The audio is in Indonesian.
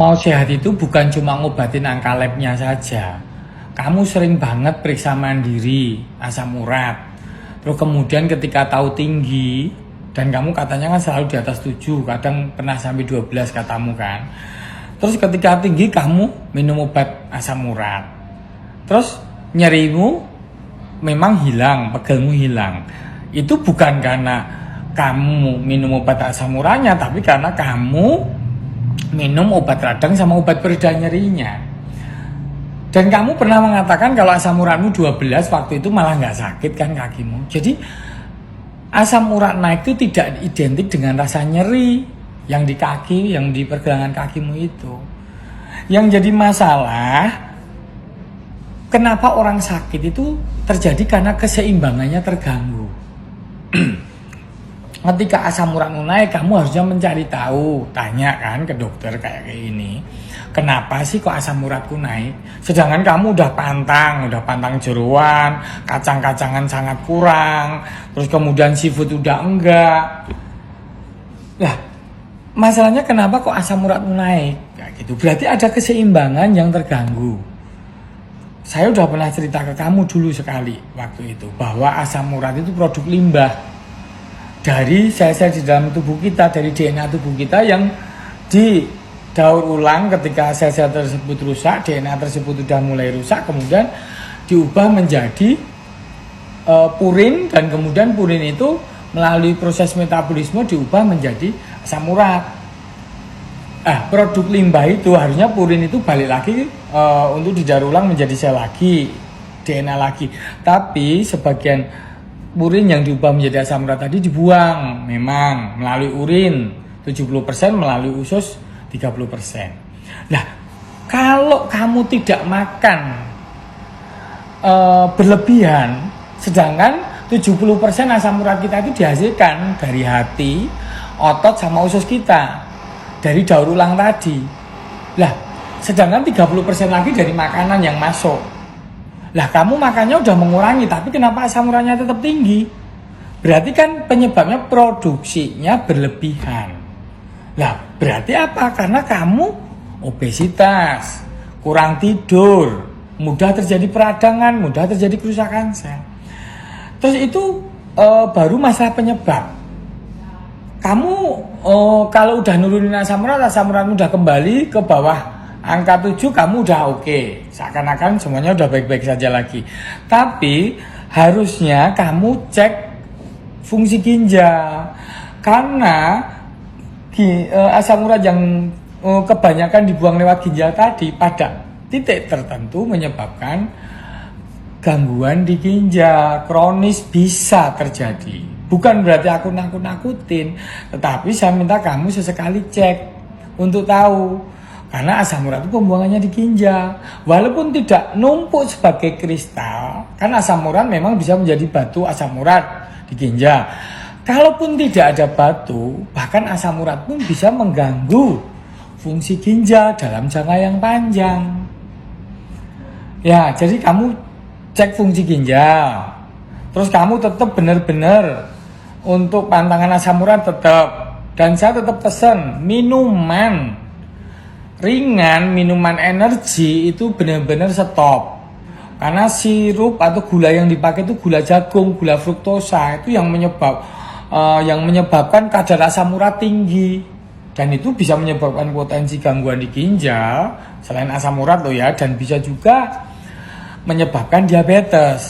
mau sehat itu bukan cuma ngobatin angka labnya saja. Kamu sering banget periksa mandiri asam urat. Terus kemudian ketika tahu tinggi, dan kamu katanya kan selalu di atas 7, kadang pernah sampai 12 katamu kan. Terus ketika tinggi kamu minum obat asam urat. Terus nyerimu memang hilang, pegelmu hilang. Itu bukan karena kamu minum obat asam uratnya, tapi karena kamu minum obat radang sama obat pereda nyerinya. Dan kamu pernah mengatakan kalau asam uratmu 12 waktu itu malah nggak sakit kan kakimu. Jadi asam urat naik itu tidak identik dengan rasa nyeri yang di kaki, yang di pergelangan kakimu itu. Yang jadi masalah, kenapa orang sakit itu terjadi karena keseimbangannya terganggu. Ketika asam uratmu naik, kamu harusnya mencari tahu, tanya kan ke dokter kayak ini. Kenapa sih kok asam uratku naik? Sedangkan kamu udah pantang jeroan, kacang-kacangan sangat kurang, terus kemudian seafood udah enggak. Lah, masalahnya kenapa kok asam uratmu naik? Kayak gitu. Berarti ada keseimbangan yang terganggu. Saya udah pernah cerita ke kamu dulu sekali waktu itu bahwa asam urat itu produk limbah dari sel-sel di dalam tubuh kita, dari DNA tubuh kita yang didaur ulang ketika sel-sel tersebut rusak, DNA tersebut sudah mulai rusak, kemudian diubah menjadi purin, dan kemudian purin itu melalui proses metabolisme diubah menjadi asam urat. Produk limbah itu harusnya purin itu balik lagi untuk didaur ulang menjadi sel lagi, DNA lagi. Tapi sebagian purin yang diubah menjadi asam urat tadi dibuang memang melalui urin 70%, melalui usus 30%. Nah, kalau kamu tidak makan berlebihan, sedangkan 70% asam urat kita itu dihasilkan dari hati, otot sama usus kita, dari daur ulang tadi. Lah, sedangkan 30% lagi dari makanan yang masuk. Lah, kamu makannya udah mengurangi, tapi kenapa asam uratnya tetap tinggi? Berarti kan penyebabnya produksinya berlebihan. Lah, berarti apa? Karena kamu obesitas, kurang tidur, mudah terjadi peradangan, mudah terjadi kerusakan sel. Terus itu baru masalah penyebab. Kamu kalau udah nurunin asam uratmu udah kembali ke bawah angka 7, kamu udah oke. Seakan-akan semuanya udah baik-baik saja lagi. Tapi harusnya kamu cek fungsi ginjal. Karena asam urat yang kebanyakan dibuang lewat ginjal tadi pada titik tertentu menyebabkan gangguan di ginjal kronis bisa terjadi. Bukan berarti aku nakut-nakutin, tetapi saya minta kamu sesekali cek untuk tahu. Karena asam urat itu pembuangannya di ginjal. Walaupun tidak numpuk sebagai kristal, kan asam urat memang bisa menjadi batu asam urat di ginjal. Kalaupun tidak ada batu, bahkan asam urat pun bisa mengganggu fungsi ginjal dalam jangka yang panjang. Ya, jadi kamu cek fungsi ginjal. Terus kamu tetap benar-benar untuk pantangan asam urat tetap. Dan saya tetap pesan minuman ringan, minuman energi itu benar-benar stop. Karena sirup atau gula yang dipakai itu gula jagung, gula fruktosa, itu yang menyebabkan kadar asam urat tinggi. Dan itu bisa menyebabkan potensi gangguan di ginjal selain asam urat loh ya, dan bisa juga menyebabkan diabetes.